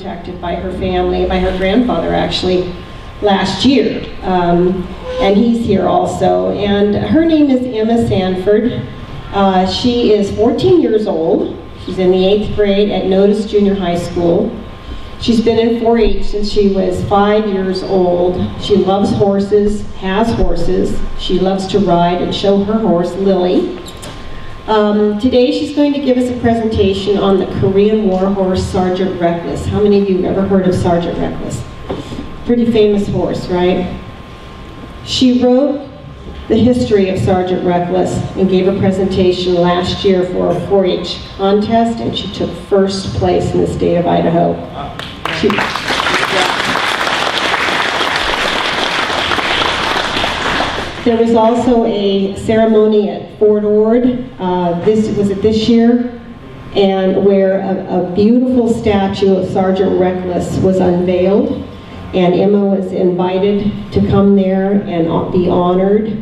contacted by her family, by her grandfather actually, last year. And he's here also. And her name is Emma Sandford. She is 14 years old. She's in the 8th grade at Notice Junior High School. She's been in 4-H since she was 5 years old. She loves horses, has horses. She loves to ride and show her horse, Lily. Today she's going to give us a presentation on the Korean war horse, Sergeant Recoilless. How many of you have ever heard of Sergeant Recoilless? Pretty famous horse, right? She wrote the history of Sergeant Recoilless and gave a presentation last year for a 4-H contest, and she took first place in the state of Idaho. There was also a ceremony at Fort Ord, this year, and where a beautiful statue of Sergeant Recoilless was unveiled, and Emma was invited to come there and be honored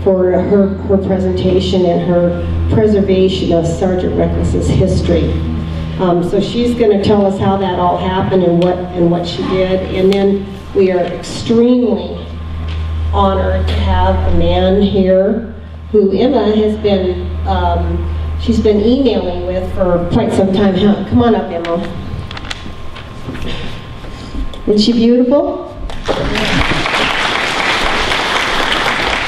for her presentation and her preservation of Sergeant Recoilless's history. So she's going to tell us how that all happened and what she did, and then we are extremely honored to have a man here who Emma has been, she's been emailing with for quite some time. Come on up, Emma. Isn't she beautiful?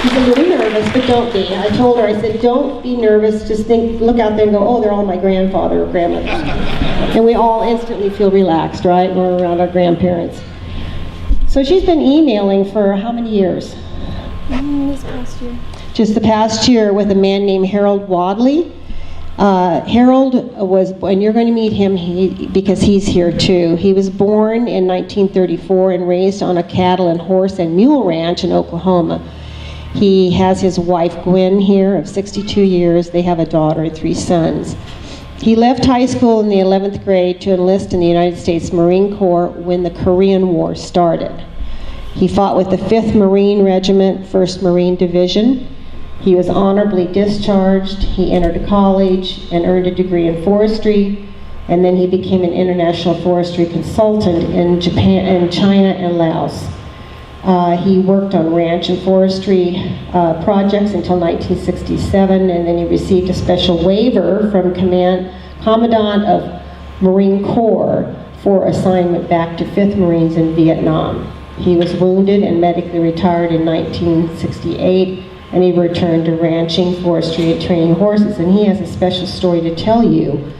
She's a little nervous, but don't be. I told her, I said, don't be nervous, just look out there and go, oh, they're all my grandfather or grandmother. And we all instantly feel relaxed, right, when we're around our grandparents. So she's been emailing for how many years? This past year. Just the past year with a man named Harold Wadley. Harold was, and you're going to meet him because he's here too. He was born in 1934 and raised on a cattle and horse and mule ranch in Oklahoma. He has his wife Gwen here of 62 years. They have a daughter and 3 sons. He left high school in the 11th grade to enlist in the United States Marine Corps when the Korean War started. He fought with the 5th Marine Regiment, 1st Marine Division. He was honorably discharged. He entered college and earned a degree in forestry, and then he became an international forestry consultant in Japan and China and Laos. He worked on ranch and forestry projects until 1967, and then he received a special waiver from Commandant of Marine Corps for assignment back to 5th Marines in Vietnam. He was wounded and medically retired in 1968, and he returned to ranching, forestry, and training horses. And he has a special story to tell you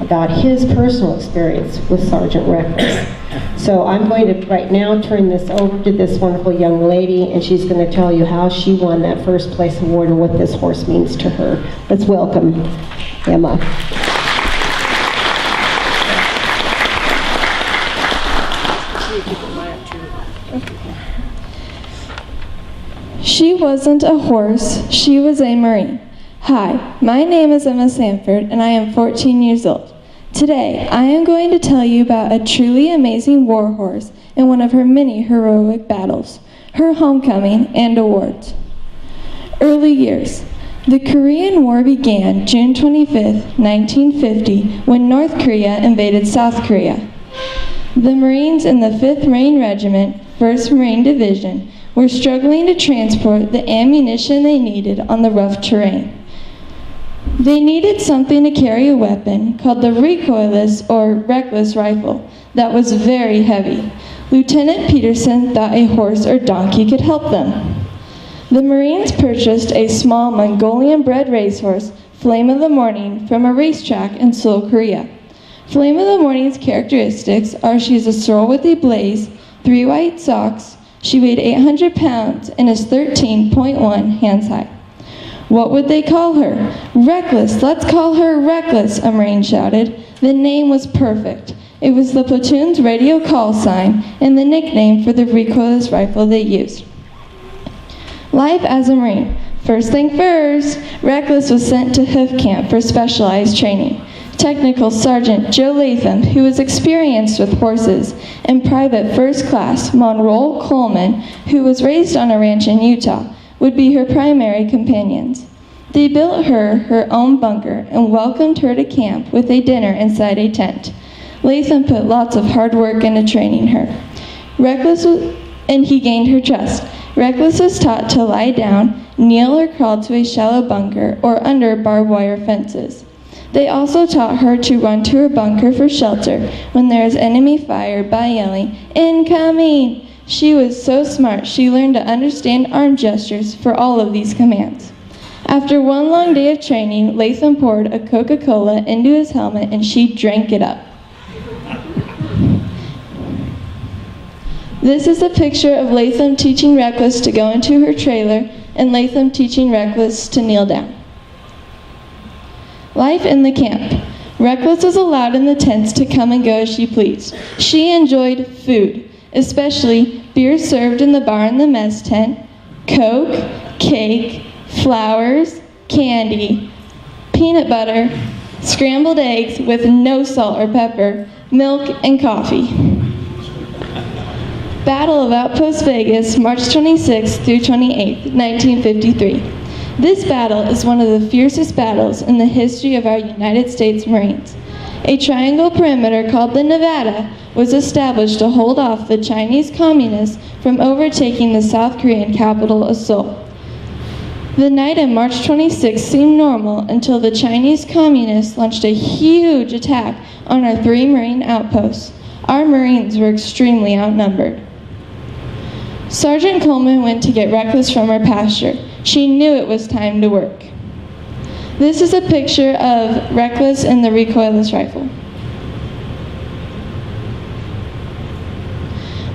about his personal experience with Sergeant Recoilless. So I'm going to right now turn this over to this wonderful young lady, and she's going to tell you how she won that first place award and what this horse means to her. Let's welcome Emma. She wasn't a horse, she was a Marine. Hi, my name is Emma Sandford, and I am 14 years old. Today, I am going to tell you about a truly amazing war horse in one of her many heroic battles, her homecoming and awards. Early years. The Korean War began June 25, 1950, when North Korea invaded South Korea. The Marines in the 5th Marine Regiment, 1st Marine Division, were struggling to transport the ammunition they needed on the rough terrain. They needed something to carry a weapon called the Recoilless or Reckless rifle that was very heavy. Lieutenant Peterson thought a horse or donkey could help them. The Marines purchased a small Mongolian-bred racehorse, Flame of the Morning, from a racetrack in Seoul, Korea. Flame of the Morning's characteristics are she's a sorrel with a blaze, 3 white socks, she weighed 800 pounds and is 13.1 hands high. What would they call her? Reckless. Let's call her Reckless, a Marine shouted. The name was perfect. It was the platoon's radio call sign and the nickname for the recoilless rifle they used. Life as a Marine. First thing first, Recoilless was sent to hoof camp for specialized training. Technical Sergeant Joe Latham, who was experienced with horses, and Private First Class Monroe Coleman, who was raised on a ranch in Utah, would be her primary companions. They built her own bunker and welcomed her to camp with a dinner inside a tent. Latham put lots of hard work into training her. And he gained her trust. Recoilless was taught to lie down, kneel or crawl to a shallow bunker or under barbed wire fences. They also taught her to run to her bunker for shelter when there is enemy fire by yelling, "Incoming!" She was so smart she learned to understand arm gestures for all of these commands. After one long day of training, Latham poured a Coca-Cola into his helmet and she drank it up. This is a picture of Latham teaching Recoilless to go into her trailer and Latham teaching Recoilless to kneel down. Life in the camp. Recoilless was allowed in the tents to come and go as she pleased. She enjoyed food, especially beer served in the bar in the mess tent, Coke, cake, flowers, candy, peanut butter, scrambled eggs with no salt or pepper, milk, and coffee. Battle of Outpost Vegas, March 26 through 28, 1953. This battle is one of the fiercest battles in the history of our United States Marines. A triangle perimeter called the Nevada was established to hold off the Chinese communists from overtaking the South Korean capital of Seoul. The night of March 26 seemed normal until the Chinese communists launched a huge attack on our 3 Marine outposts. Our Marines were extremely outnumbered. Sergeant Coleman went to get Recoilless from her pasture. She knew it was time to work. This is a picture of Recoilless and the Recoilless rifle.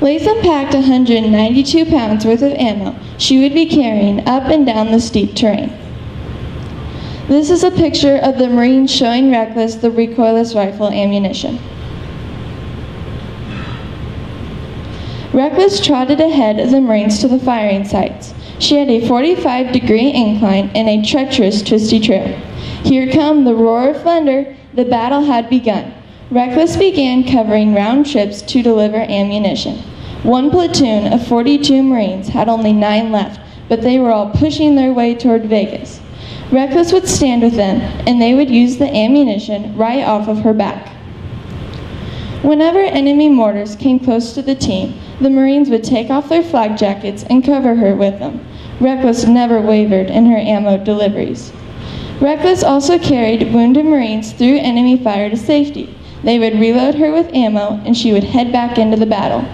Latham packed 192 pounds worth of ammo she would be carrying up and down the steep terrain. This is a picture of the Marines showing Recoilless the Recoilless rifle ammunition. Recoilless trotted ahead of the Marines to the firing sites. She had a 45-degree incline and a treacherous, twisty trail. Here come the roar of thunder. The battle had begun. Recoilless began covering round trips to deliver ammunition. One platoon of 42 Marines had only 9 left, but they were all pushing their way toward Vegas. Recoilless would stand with them, and they would use the ammunition right off of her back. Whenever enemy mortars came close to the team, the Marines would take off their flak jackets and cover her with them. Recoilless never wavered in her ammo deliveries. Recoilless also carried wounded Marines through enemy fire to safety. They would reload her with ammo and she would head back into the battle.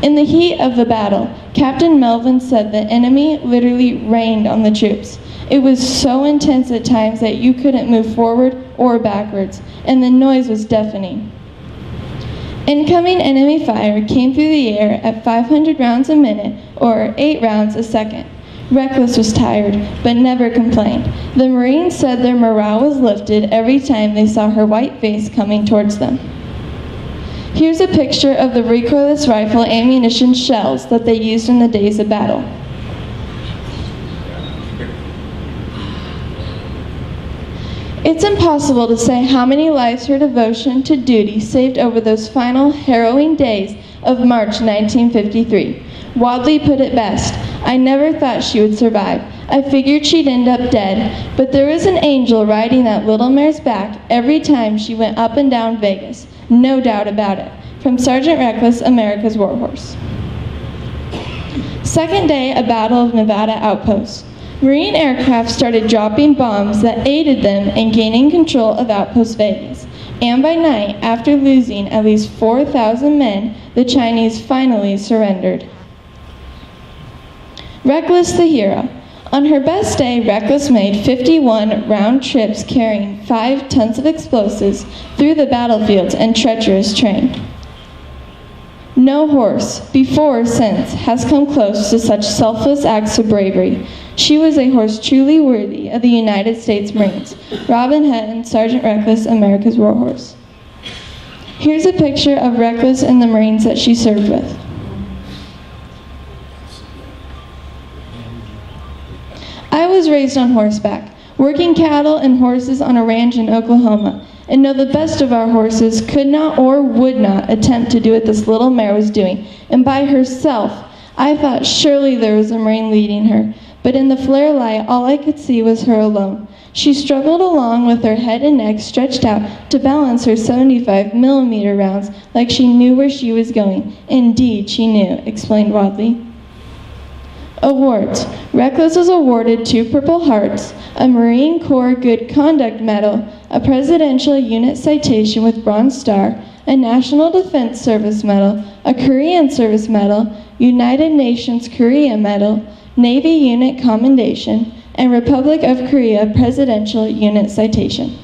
In the heat of the battle, Captain Melvin said the enemy literally rained on the troops. It was so intense at times that you couldn't move forward or backwards, and the noise was deafening. Incoming enemy fire came through the air at 500 rounds a minute, or 8 rounds a second. Recoilless was tired, but never complained. The Marines said their morale was lifted every time they saw her white face coming towards them. Here's a picture of the Recoilless rifle ammunition shells that they used in the days of battle. It's impossible to say how many lives her devotion to duty saved over those final harrowing days of March 1953. Wadley put it best, "I never thought she would survive. I figured she'd end up dead, but there was an angel riding that little mare's back every time she went up and down Vegas. No doubt about it." From Sergeant Recoilless, America's Warhorse. Second day of Battle of Nevada Outpost. Marine aircraft started dropping bombs that aided them in gaining control of Outpost Vegas. And by night, after losing at least 4,000 men, the Chinese finally surrendered. Recoilless the hero. On her best day, Recoilless made 51 round trips carrying 5 tons of explosives through the battlefields and treacherous terrain. No horse, before or since, has come close to such selfless acts of bravery. She was a horse truly worthy of the United States Marines. Robin Hutton, Sergeant Recoilless, America's Warhorse. Here's a picture of Recoilless and the Marines that she served with. I was raised on horseback, working cattle and horses on a ranch in Oklahoma, and know the best of our horses could not or would not attempt to do what this little mare was doing, and by herself. I thought surely there was a Marine leading her, but in the flare light, all I could see was her alone. She struggled along with her head and neck stretched out to balance her 75mm rounds like she knew where she was going. Indeed, she knew, explained Wadley. Awards. Reckless was awarded 2 Purple Hearts, a Marine Corps Good Conduct Medal, a Presidential Unit Citation with Bronze Star, a National Defense Service Medal, a Korean Service Medal, United Nations Korea Medal, Navy Unit Commendation, and Republic of Korea Presidential Unit Citation.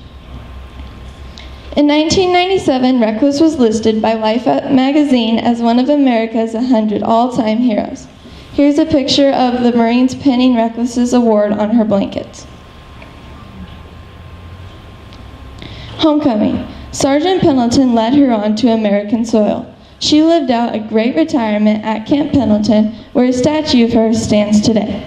In 1997, Reckless was listed by Life magazine as one of America's 100 all-time heroes. Here's a picture of the Marines pinning Reckless's award on her blankets. Homecoming. Sergeant Pendleton led her on to American soil. She lived out a great retirement at Camp Pendleton, where a statue of her stands today.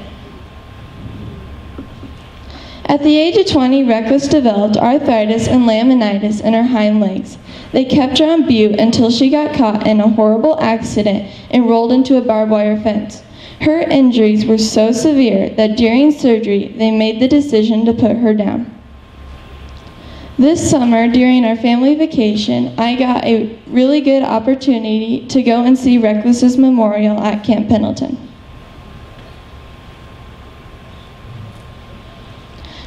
At the age of 20, Reckless developed arthritis and laminitis in her hind legs. They kept her on Butte until she got caught in a horrible accident and rolled into a barbed wire fence. Her injuries were so severe that during surgery, they made the decision to put her down. This summer, during our family vacation, I got a really good opportunity to go and see Reckless's memorial at Camp Pendleton.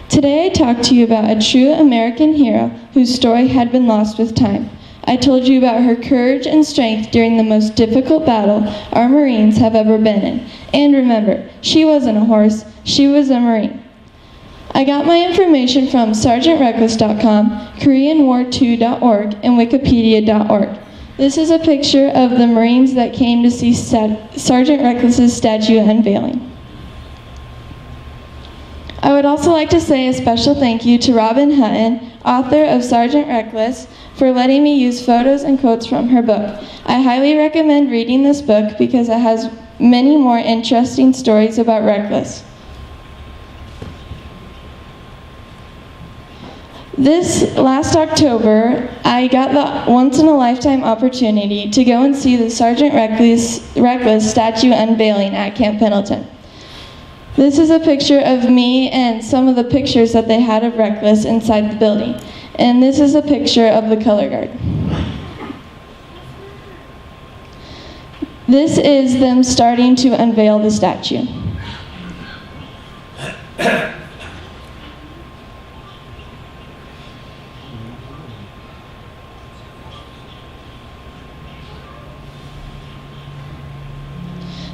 Today I talked to you about a true American hero whose story had been lost with time. I told you about her courage and strength during the most difficult battle our Marines have ever been in. And remember, she wasn't a horse, she was a Marine. I got my information from sergeantreckless.com, koreanwar2.org, and wikipedia.org. This is a picture of the Marines that came to see Sergeant Reckless's statue unveiling. I would also like to say a special thank you to Robin Hutton, author of Sergeant Reckless, for letting me use photos and quotes from her book. I highly recommend reading this book because it has many more interesting stories about Reckless. This last October, I got the once-in-a-lifetime opportunity to go and see the Sergeant Reckless statue unveiling at Camp Pendleton. This is a picture of me and some of the pictures that they had of Reckless inside the building. And this is a picture of the color guard. This is them starting to unveil the statue.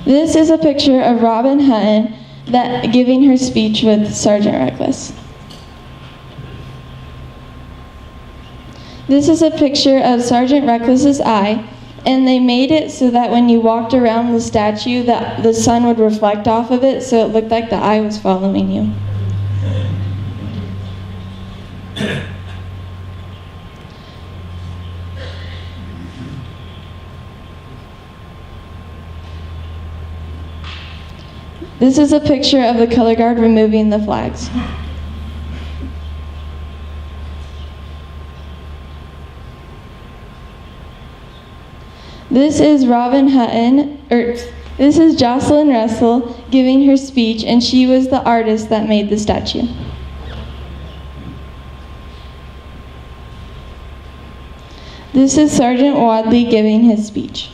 This is a picture of Robin Hutton giving her speech with Sergeant Reckless. This is a picture of Sergeant Reckless's eye, and they made it so that when you walked around the statue, that the sun would reflect off of it, so it looked like the eye was following you. This is a picture of the color guard removing the flags. This is Robin Hutton, this is Jocelyn Russell giving her speech, and she was the artist that made the statue. This is Sergeant Wadley giving his speech.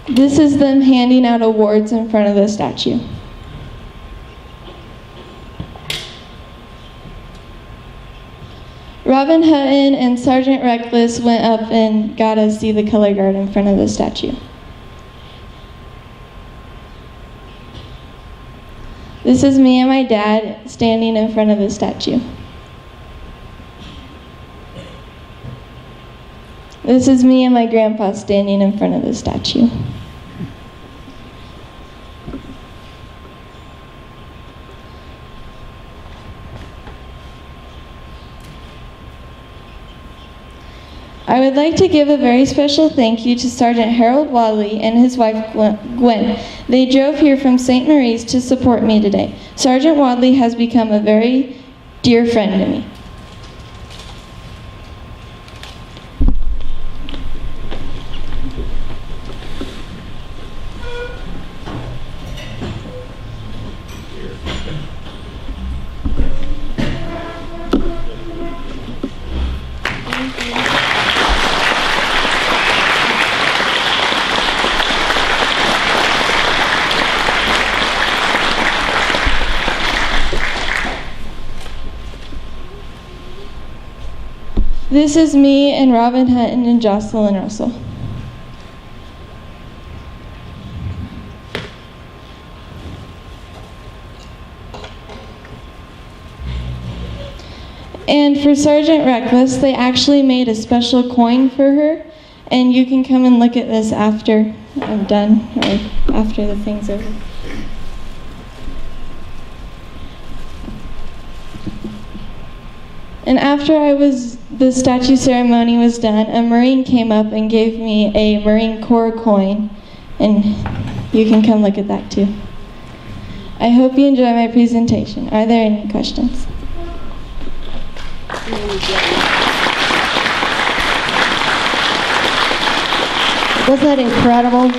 This is them handing out awards in front of the statue. Robin Hutton and Sergeant Reckless went up and got to see the color guard in front of the statue. This is me and my dad standing in front of the statue. This is me and my grandpa standing in front of the statue. I would like to give a very special thank you to Sergeant Harold Wadley and his wife Gwen. They drove here from St. Marie's to support me today. Sergeant Wadley has become a very dear friend to me. This is me and Robin Hutton and Jocelyn Russell. And for Sergeant Reckless, they actually made a special coin for her, and you can come and look at this after I'm done, or after the thing's over. And after the statue ceremony was done, a Marine came up and gave me a Marine Corps coin, and you can come look at that too. I hope you enjoy my presentation. Are there any questions? Was that incredible?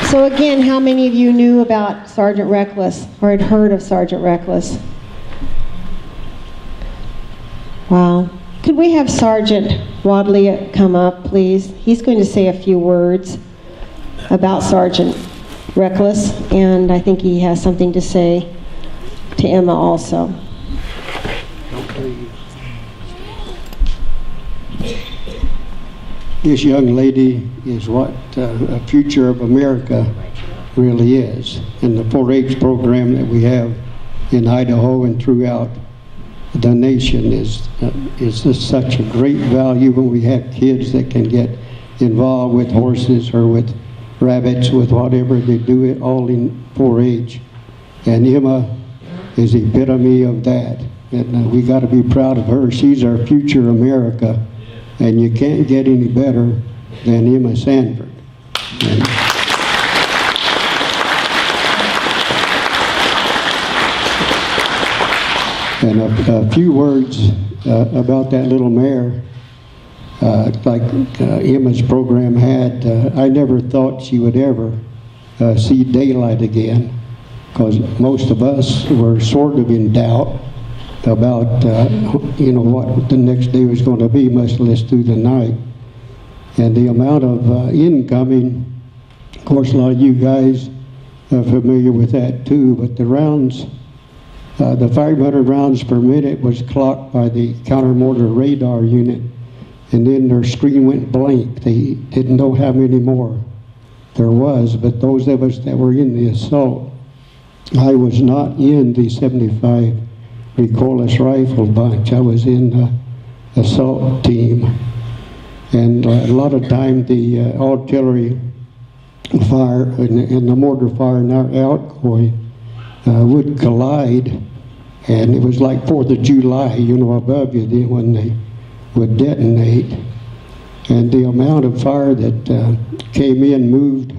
So again, how many of you knew about Sergeant Reckless or had heard of Sergeant Reckless? Wow. Could we have Sergeant Wadley come up, please? He's going to say a few words about Sergeant Reckless, and I think he has something to say to Emma also. This young lady is what a future of America really is. And the 4-H program that we have in Idaho and throughout the nation is just such a great value when we have kids that can get involved with horses or with rabbits, with whatever. They do it all in 4-H. And Emma is the epitome of that. And we got to be proud of her. She's our future America. And you can't get any better than Emma Sandford. And a few words about that little mare. Like Emma's program had, I never thought she would ever see daylight again, because most of us were sort of in doubt about what the next day was going to be, much less through the night. And the amount of incoming, of course a lot of you guys are familiar with that too, but the rounds, the 500 rounds per minute was clocked by the counter-mortar radar unit, and then their screen went blank. They didn't know how many more there was, but those of us that were in the assault, I was not in the 75 Recoilless rifle bunch. I was in the assault team, and a lot of time the artillery fire and the mortar fire in our outgoing would collide, and it was like 4th of July, above you then when they would detonate. And the amount of fire that came in moved.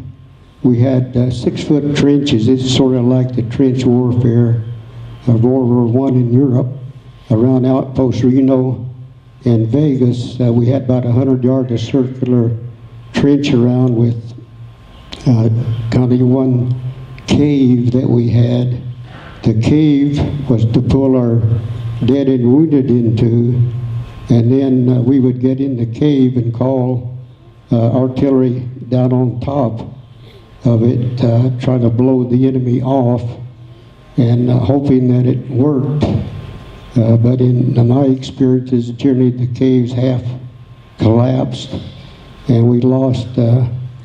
We had 6-foot trenches. It's sort of like the trench warfare of World War I in Europe, around Outpost Reno and Vegas. We had about 100 yards of circular trench around with kind of one cave that we had. The cave was to pull our dead and wounded into, and then we would get in the cave and call artillery down on top of it, trying to blow the enemy off, and hoping that it worked. But in my experiences, generally the caves half collapsed, and we lost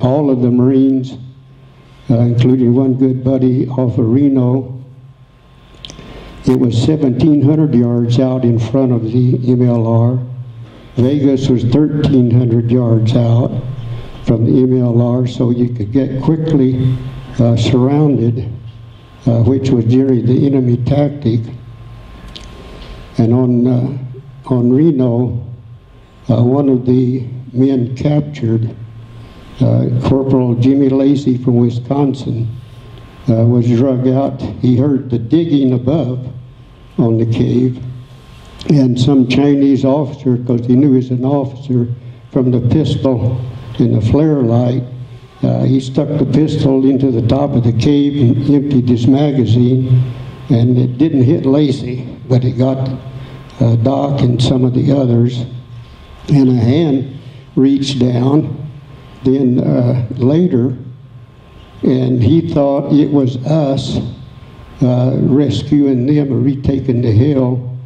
all of the Marines, including one good buddy off of Reno. It was 1,700 yards out in front of the MLR. Vegas was 1,300 yards out from the MLR, so you could get quickly surrounded, which was generally the enemy tactic. And on Reno, one of the men captured, Corporal Jimmy Lacey from Wisconsin, was drug out. He heard the digging above on the cave, and some Chinese officer, because he knew he was an officer, from the pistol in the flare light, he stuck the pistol into the top of the cave and emptied his magazine, and it didn't hit Lacey, but it got Doc and some of the others, and a hand reached down then later, and he thought it was us rescuing them or retaking the hill,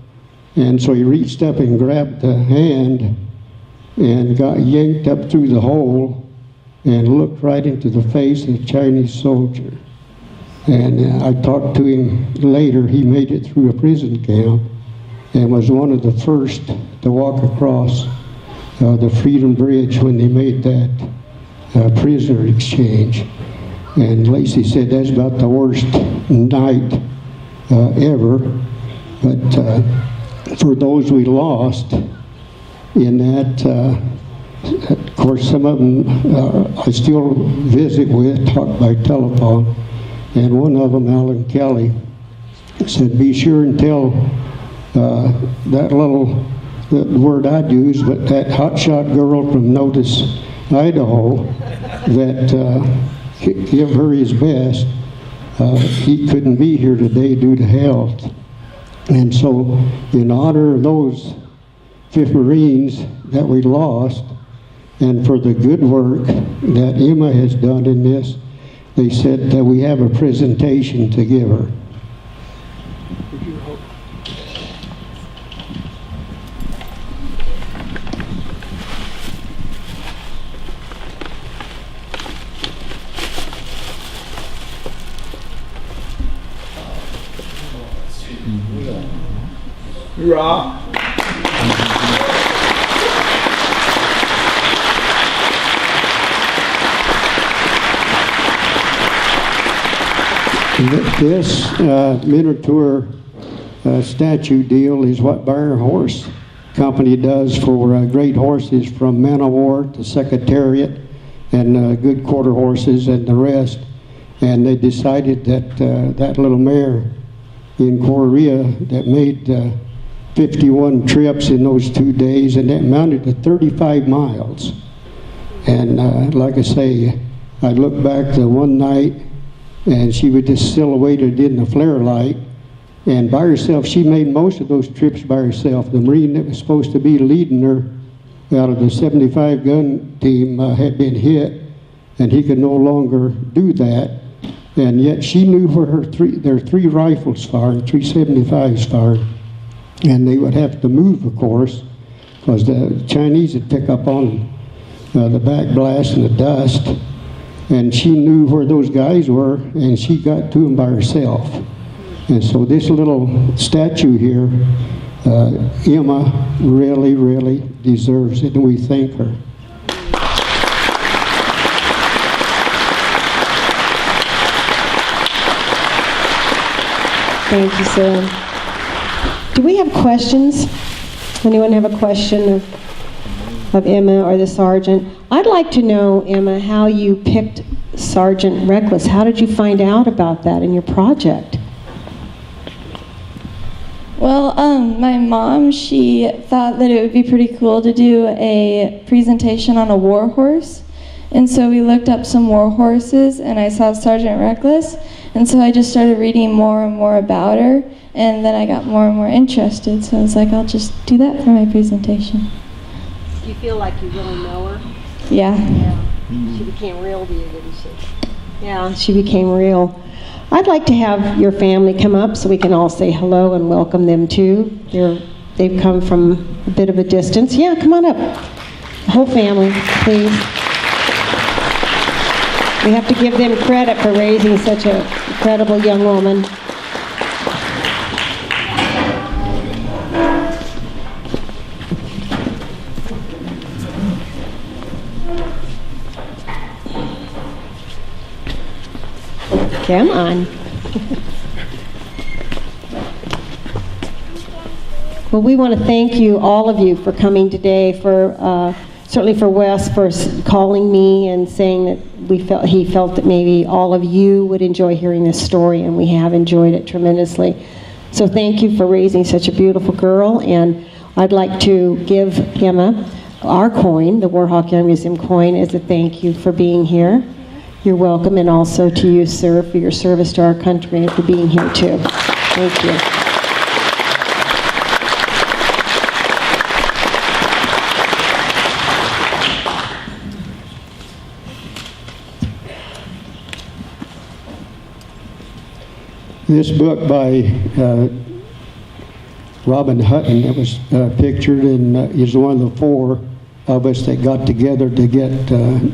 And so he reached up and grabbed the hand and got yanked up through the hole and looked right into the face of the Chinese soldier. And I talked to him later. He made it through a prison camp and was one of the first to walk across the Freedom Bridge when they made that prisoner exchange. And Lacey said that's about the worst night ever. But for those we lost in that, of course, some of them I still visit with, talk by telephone. And one of them, Alan Kelly, said, be sure and tell that little, the word I'd use, but that hotshot girl from Notice, Idaho, that give her his best. He couldn't be here today due to health. And so in honor of those 5th Marines that we lost, and for the good work that Emma has done in this, they said that we have a presentation to give her. Hoorah! This miniature statue deal is what Bear Horse Company does for great horses from Man of War to Secretariat and good quarter horses and the rest. And they decided that that little mare in Korea that made 51 trips in those 2 days, and that amounted to 35 miles. And like I say, I look back to one night and she was just silhouetted in the flare light, and by herself, she made most of those trips by herself. The Marine that was supposed to be leading her out of the 75 gun team had been hit, and he could no longer do that. And yet she knew where their 3 rifles fired, 375s fired, and they would have to move, of course, because the Chinese would pick up on the back blast and the dust. And she knew where those guys were, and she got to them by herself. And so this little statue here, Emma really, really deserves it, and we thank her. Thank you, sir. Do we have questions? Anyone have a question of Emma or the sergeant? I'd like to know, Emma, how you picked Sergeant Recoilless. How did you find out about that in your project? Well, my mom, she thought that it would be pretty cool to do a presentation on a war horse. And so we looked up some war horses, and I saw Sergeant Recoilless. And so I just started reading more and more about her. And then I got more and more interested. So I was like, I'll just do that for my presentation. Do you feel like you really know her? Yeah. She became real to you, didn't she? Yeah, she became real. I'd like to have your family come up so we can all say hello and welcome them too. They've come from a bit of a distance. Yeah, come on up. The whole family, please. We have to give them credit for raising such an incredible young woman. Come on. Well, we want to thank you, all of you, for coming today, for certainly for Wes for calling me and saying that he felt that maybe all of you would enjoy hearing this story, and we have enjoyed it tremendously. So thank you for raising such a beautiful girl, and I'd like to give Emma our coin, the Warhawk Young Museum coin, as a thank you for being here. You're welcome, and also to you, sir, for your service to our country and for being here too. Thank you. This book by Robin Hutton that was pictured, and he's one of the 4 of us that got together to get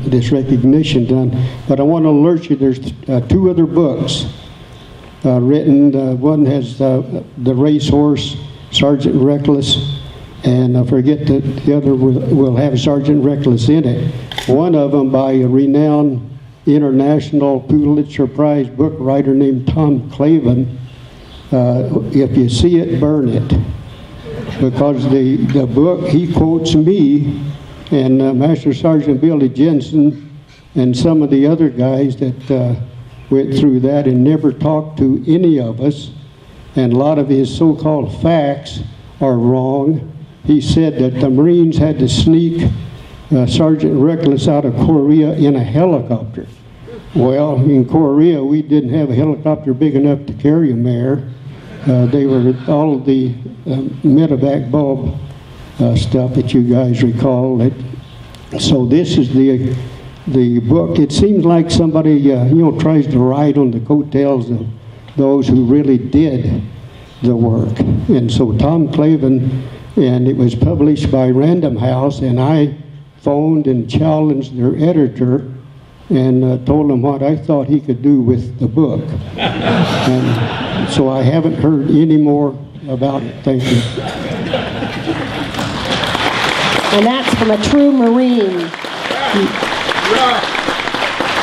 this recognition done. But I want to alert you, there's 2 other books written. One has the racehorse, Sergeant Reckless, and I forget that the other will have Sergeant Reckless in it. One of them by a renowned international Pulitzer Prize book writer named Tom Clavin. If you see it, burn it. Because the book, he quotes me and Master Sergeant Billy Jensen and some of the other guys that went through that and never talked to any of us. And a lot of his so-called facts are wrong. He said that the Marines had to sneak Sergeant Reckless out of Korea in a helicopter. Well, in Korea, we didn't have a helicopter big enough to carry a mare. They were all of the medevac bulb stuff that you guys recall. So this is the book. It seems like somebody tries to ride on the coattails of those who really did the work. And so Tom Clavin, and it was published by Random House, and I phoned and challenged their editor and told him what I thought he could do with the book. And so I haven't heard any more about it. Thank you. And that's from a true Marine.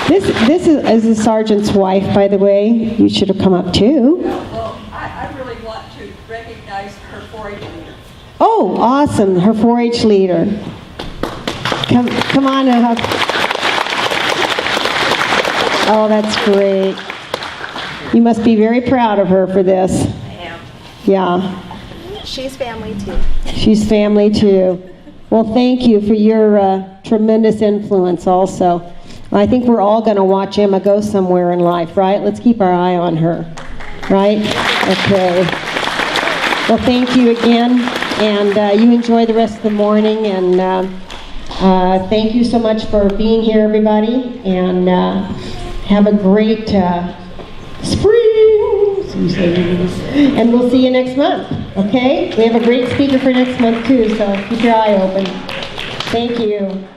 This is the sergeant's wife, by the way. You should have come up too. Well, I really want to recognize her 4-H leader. Oh, awesome, her 4-H leader. Come on up. Oh, that's great. You must be very proud of her for this. I am. Yeah. She's family too. She's family too. Well, thank you for your tremendous influence also. I think we're all going to watch Emma go somewhere in life, right? Let's keep our eye on her, right? Okay. Well, thank you again, and you enjoy the rest of the morning, and thank you so much for being here, everybody, and have a great spring, and we'll see you next month, okay? We have a great speaker for next month, too, so keep your eye open. Thank you.